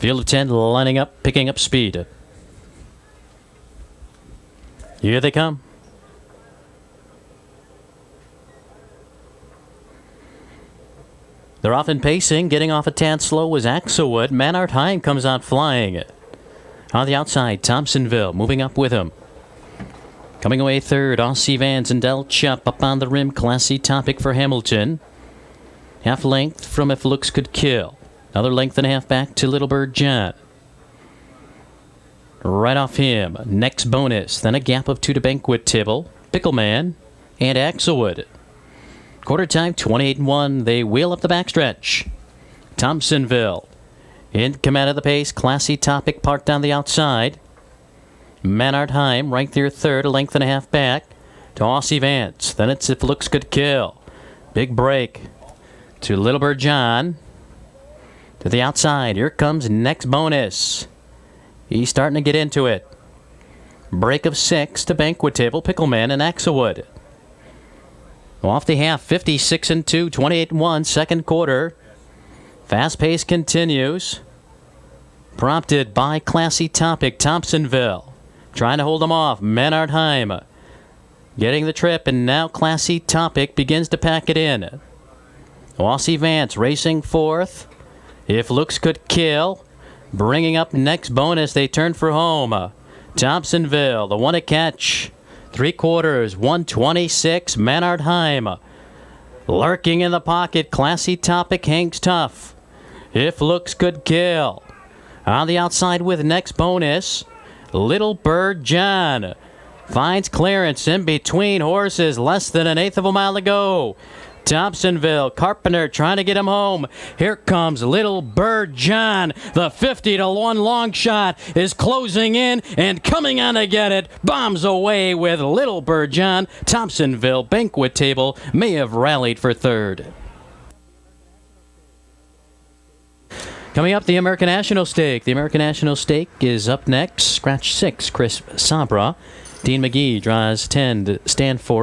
Field of 10 lining up, picking up speed. Here they come. They're off in pacing. Getting off a tad slow was Axelwood. Manhart Heim comes out flying. On the outside, Thompsonville moving up with him. Coming away third, Aussie Vans and Del Chup up on the rim. Classy Topic for Hamilton. Half length from If Looks Could Kill. Another length and a half back to Little Bird John. Right off him, next bonus. Then a gap of 2 to Banquet Tibble, Pickleman, and Axelwood. Quarter time, 28-1. They wheel up the backstretch. Thompsonville in command of the pace. Classy Topic parked on the outside. Manhart Heim right there third, a length and a half back to Aussie Vance. Then it's If Looks Could Kill. Big break to Little Bird John. To the outside, here comes next bonus. He's starting to get into it. Break of 6 to Banquet Table, Pickleman, and Axelwood. Off the half, 56-2, 28-1, second quarter. Fast pace continues. Prompted by Classy Topic, Thompsonville. Trying to hold them off, Manhart Heim. Getting the trip, and now Classy Topic begins to pack it in. Aussie Vance racing fourth. If Looks Could Kill. Bringing up next bonus, they turn for home. Thompsonville, the one to catch. 3/4, 126, Manhart Heim. Lurking in the pocket, Classy Topic hangs tough. If Looks Could Kill. On the outside with next bonus, Little Bird John. Finds clearance in between horses, less than an eighth of a mile to go. Thompsonville, Carpenter trying to get him home. Here comes Little Bird John. The 50-1 long shot is closing in and coming on to get it. Bombs away with Little Bird John. Thompsonville Banquet Table may have rallied for third. Coming up, the American National Stake. The American National Stake is up next. Scratch 6, Chris Sabra. Dean McGee draws 10 to stand for.